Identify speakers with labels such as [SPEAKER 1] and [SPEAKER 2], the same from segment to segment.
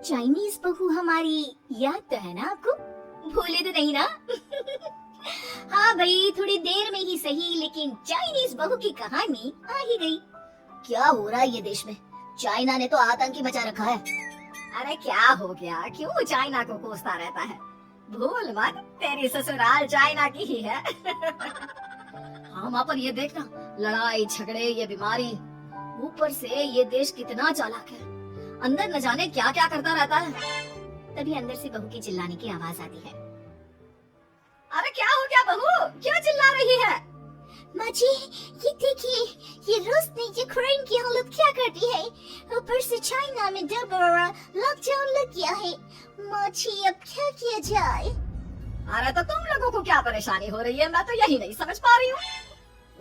[SPEAKER 1] Chinese बहू हमारी याद तो है ना आपको? भूले तो नहीं ना? हाँ भाई, थोड़ी देर में ही सही, लेकिन चाइनीज बहू की कहानी आ ही गई। क्या हो रहा है ये देश में? चाइना ने तो आतंकी मचा रखा है। अरे क्या हो गया? क्यों चाइना को कोसता रहता है? भूल मत, तेरी ससुराल चाइना की ही है। हाँ माँ, पर ये देखना, लड़ाई झगड़े, ये बीमारी, ऊपर से ये देश कितना चालाक है। अंदर न जाने क्या क्या करता रहता है। तभी अंदर से बहू की चिल्लाने की आवाज आती है। अरे क्या हो गया बहू, क्यों चिल्ला रही है? माँ जी, ये देखिए, ये रूस ने यूक्रेन की हालत क्या कर दी है। ऊपर से चाइना में दोबारा लॉकडाउन लग गया है। माँ जी, अब क्या किया जाए? अरे तो तुम लोगों को क्या परेशानी हो रही है, मैं तो यही नहीं समझ पा रही हूँ।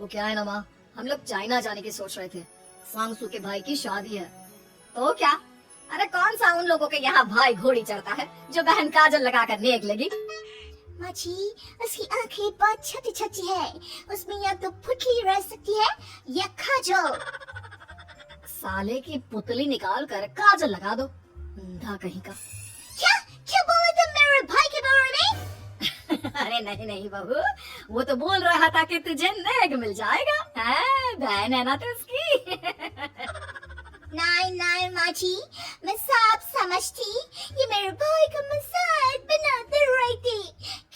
[SPEAKER 1] वो क्या है ना माँ, हम लोग चाइना जाने की सोच रहे थे। सांगसू के भाई की शादी है। तो क्या? अरे कौन सा उन लोगों के यहाँ भाई घोड़ी चढ़ता है जो बहन काजल लगा कर नेक लगी? माँ जी, उसकी आंखें बहुत छोटी छोटी है, उसमें या तो पुतली रह सकती है या काजल। साले की पुतली निकाल कर काजल लगा दो, अंधा कहीं का। क्या क्या बोले तुम मेरे भाई के बारे में? अरे नहीं नहीं बहू, वो तो बोल रहा था कि तुझे नेक मिल जाएगा। बहन है ना तो उसकी। नहीं नहीं माँ जी, मैं सब समझती, ये मेरे भाई का मजाक बनाते रहती।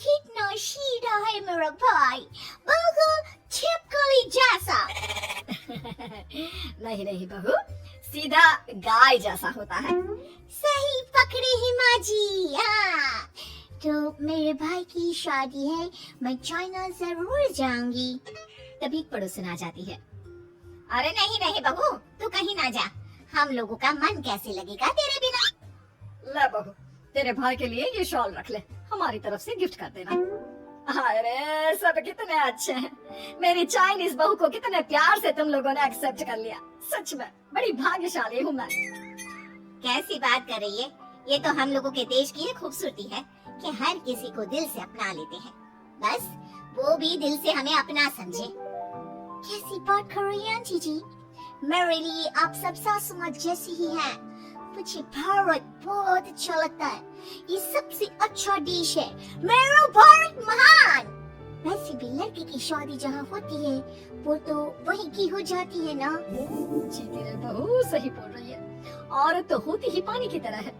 [SPEAKER 1] कितना सीधा है मेरा भाई, बिल्कुल छिपकली जैसा। नहीं नहीं बहू, सीधा गाय जैसा होता है। सही पकड़ी है माँ जी। हाँ, तो मेरे भाई की शादी है, मैं चाइना जरूर जाऊंगी। तभी पड़ोसन आ जाती है। अरे नहीं नहीं बहू, तू कहीं ना जा, हम लोगों का मन कैसे लगेगा तेरे बिना। ले बहू, तेरे भाई के लिए ये शॉल रख ले, हमारी तरफ से गिफ्ट कर देना। अरे सब कितने अच्छे हैं, मेरी चाइनीज बहू को कितने प्यार से तुम लोगों ने एक्सेप्ट कर लिया। सच में बड़ी भाग्यशाली हूँ मैं। कैसी बात कर रही है? ये तो हम लोगों के देश की खूबसूरती है कि हर किसी को दिल से अपना लेते हैं, बस वो भी दिल से हमें अपना समझे। कैसी बात कर रही हैं आंटी जी? मेरे लिए आप सब सासू माँ जैसी ही हैं। मुझे भारत बहुत अच्छा लगता है, ये सबसे अच्छा देश है, मेरा भारत महान। वैसे भी लड़की की शादी जहाँ होती है वो तो वहीं की हो जाती है ना। जी तेरे बहू सही बोल रही है, औरत तो होती ही पानी की तरह है,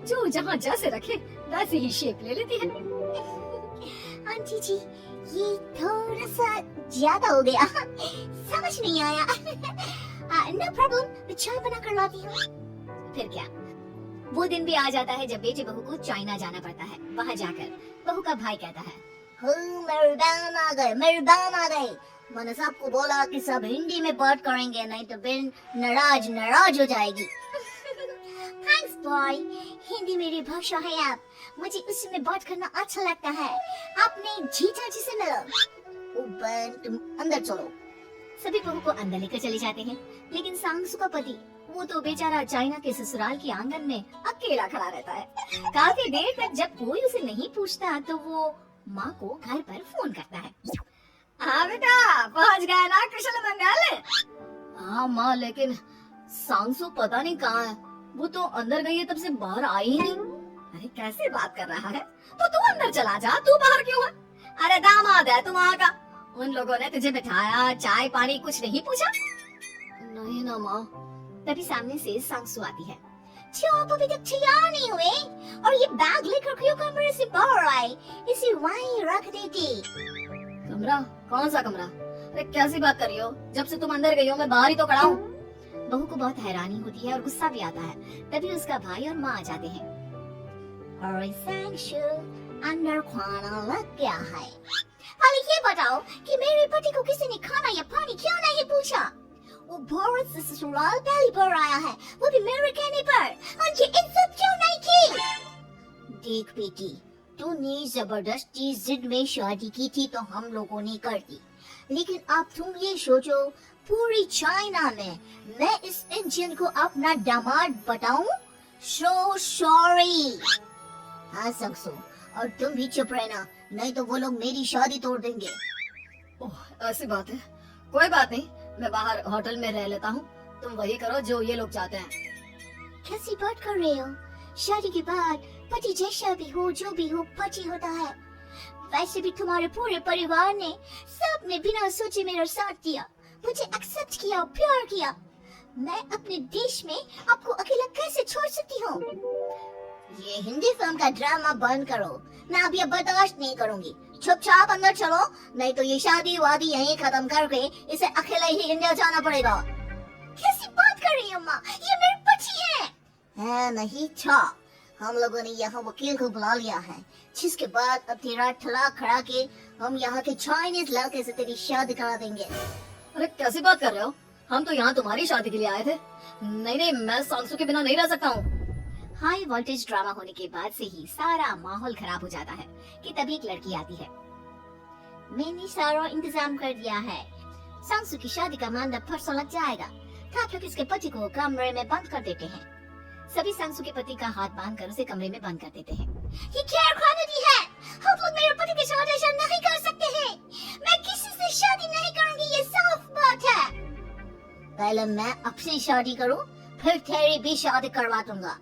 [SPEAKER 1] जो जहाँ जैसे रखे वैसे ही शेप ले लेती है। आंटी जी, ये थोड़ा सा ज्यादा हो गया, समझ नहीं आया। नो प्रॉब्लम, मैं चाय बना कर लाती हूँ। फिर क्या, वो दिन भी आ जाता है जब बेटी बहू को चाइना जाना पड़ता है। वहाँ जाकर बहू का भाई कहता है, मेरे बहन आ गए, मेरे बहन आ गए। मैंने सबको बोला कि सब हिंदी में बात करेंगे, नहीं तो बहन नाराज हो जाएगी। थैंक्स बॉय, हिंदी मेरी भाषा है। आप मुझे उसमें बात करना अच्छा लगता है। आपने जीजा जी से मिलो। ओ बहन, तुम अंदर चलो। सभी बहू को अंदर लेकर चले जाते हैं, लेकिन सांगसू का पति, वो तो बेचारा चाइना के ससुराल के आंगन में अकेला खड़ा रहता है। काफी देर तक जब कोई उसे नहीं पूछता तो वो माँ को घर पर फोन करता है। हाँ बेटा, पहुँच गए ना कुशल मंगल? हाँ माँ, लेकिन सांगसू पता नहीं कहाँ है, वो तो अंदर गई है तब से बाहर आई ही नहीं। अरे कैसे बात कर रहा है? तो तू अंदर चला जा, तू बाहर क्यों है? अरे दामाद है तू वहाँ का, उन लोगों ने तुझे बिठाया, चाय पानी कुछ नहीं पूछा? नहीं ना माँ। तभी सामने से सांगसू आती है। आप अभी तक तैयार नहीं हुए और ये बैग लेकर क्यों कमरे से बाहर आए? इसे वहीं रख देती। कमरा? कौन सा कमरा? अरे कैसी बात कर रही हो? जब से तुम अंदर गई हो मैं बाहर ही तो खड़ा हूँ। बहू को बहुत हैरानी होती है और गुस्सा भी आता है। तभी उसका भाई और माँ आ जाते हैं। अरे सांगसू, अंदर खाना लग गया है। पहले ये बताओ कि मेरे पति को किसी ने खाना या पानी क्यों नहीं पूछा? वो भारत से ससुराल पहली बार आया है, वो भी मेरे कहने पर, और ये इज्जत क्यों नहीं की? देख बेटी, तूने जबरदस्ती जिद में शादी की थी तो हम लोगों ने कर दी, लेकिन अब तुम ये सोचो, पूरी चाइना में मैं इस इंडियन को अपना दामाद बताऊं? So sorry। हाँ सांगसू, और तुम भी चुप रहना, नहीं तो वो लोग मेरी शादी तोड़ देंगे। ओह, ऐसी बात है, कोई बात नहीं, मैं बाहर होटल में रह लेता हूँ, तुम वही करो जो ये लोग चाहते हैं। कैसी बात कर रहे हो? शादी के बाद पति जैसा भी हो, जो भी हो, पति होता है। वैसे भी तुम्हारे पूरे परिवार ने, सबने बिना सोचे मेरा साथ दिया, मुझे एक्सेप्ट किया, प्यार किया। मैं अपने देश में आपको अकेला कैसे छोड़ सकती हूँ? ये हिंदी फिल्म का ड्रामा बंद करो, मैं अब ये बर्दाश्त नहीं करूँगी। चुपचाप अंदर चलो, नहीं तो ये शादी वादी यहीं खत्म करके इसे अकेले ही इंडिया जाना पड़ेगा। कैसी बात कर रही हो माँ? ये मेरे पति है नहीं था। हम लोगों ने यहाँ वकील को बुला लिया है, जिसके बाद अब तेरा तलाक करा के हम यहाँ के चाइनीज लड़के से तेरी शादी करा देंगे।
[SPEAKER 2] अरे कैसी बात कर रहे हो? हम तो यहाँ तुम्हारी शादी के लिए आए थे। नहीं नहीं, मैं सांसू के बिना नहीं रह सकता हूँ।
[SPEAKER 1] हाई वोल्टेज ड्रामा होने के बाद से ही सारा माहौल खराब हो जाता है कि तभी एक लड़की आती है। मैंने सारा इंतजाम कर दिया है, सांसू की शादी का मंडप परसों लग जाएगा। आप लोग इसके पति को कमरे में बंद कर देते हैं। सभी सांसू के पति का हाथ बांधकर उसे कमरे में बंद कर देते हैं। ये क्या खानदानी है? हम लोग मेरे पति के साथ ऐसा नहीं कर सकते हैं। मैं किसी से शादी नहीं करूंगी, ये साफ बात है। पहले मैं आपसे शादी करूं, फिर तेरी भी शादी करवा दूंगा।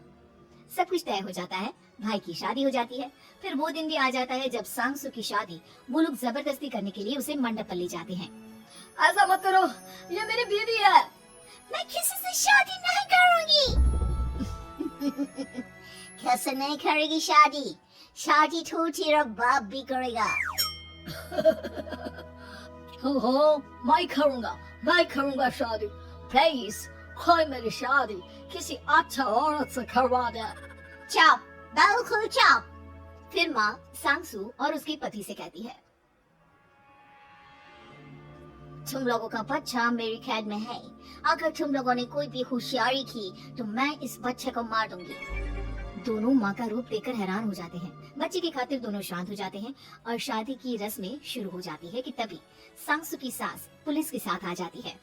[SPEAKER 1] सब कुछ तय हो जाता है, भाई की शादी हो जाती है। फिर वो दिन भी आ जाता है जब सांसू की शादी वो लोग जबरदस्ती करने के लिए उसे मंडप पर ले जाते हैं।
[SPEAKER 2] ऐसा मत करो, ये मेरी बीवी है।
[SPEAKER 1] मैं किसी से शादी नहीं करूंगी। कैसे नहीं करेगी शादी? शादी तो तेरा बाप भी करेगा।
[SPEAKER 2] हो, मैं करूंगा शादी। प्लीज कोई मेरी शादी किसी अच्छा औरत से करवा दे।
[SPEAKER 1] चुप, बिल्कुल चुप। फिर माँ सांसू और उसके पति से कहती है, तुम लोगों का बच्चा मेरी कैद में है। अगर तुम लोगों ने कोई भी होशियारी की तो मैं इस बच्चे को मार दूंगी। दोनों माँ का रूप देखकर हैरान हो जाते हैं। बच्चे की खातिर दोनों शांत हो जाते हैं और शादी की रस्में शुरू हो जाती है कि तभी सांसू की सास पुलिस के साथ आ जाती है।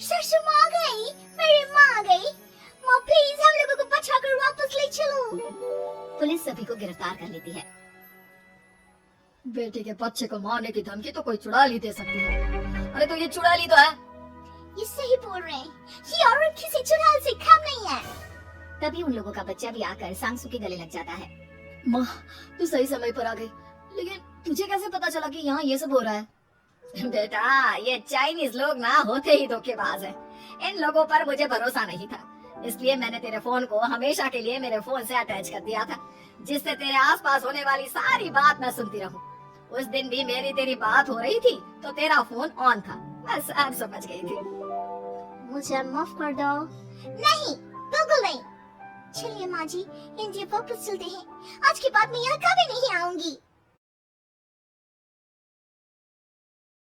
[SPEAKER 1] ससुर माँ आ गई, मेरी माँ आ गई। माँ प्लीज हम लोगों को बचाकर वापस ले चलो। पुलिस सभी को गिरफ्तार कर लेती है।
[SPEAKER 2] बेटे के बच्चे को मारने की धमकी तो कोई चुड़ैल दे सकती है। अरे तो ये चुड़ैल तो है।
[SPEAKER 1] ये सही बोल रहे हैं, ये औरत किसी चुड़ैल से कम नहीं है। तभी उन लोगों का बच्चा भी आकर सांसू के गले लग जाता है।
[SPEAKER 2] माँ तू सही समय पर आ गई, लेकिन तुझे कैसे पता चला कि यहाँ ये सब हो रहा है?
[SPEAKER 1] बेटा ये चाइनीज लोग ना होते ही धोखेबाज है। इन लोगों पर मुझे भरोसा नहीं था, इसलिए मैंने तेरे फोन को हमेशा के लिए मेरे फोन से अटैच कर दिया था, जिससे तेरे आसपास होने वाली सारी बात मैं सुनती रहूं। उस दिन भी मेरी तेरी बात हो रही थी तो तेरा फोन ऑन था, मैं सब समझ गई थी। मुझे माफ कर दो। नहीं, बिल्कुल नहीं। चलिए माँ जी, इंडिया वापस चलते हैं। आज के बाद मैं यहाँ कभी नहीं आऊंगी।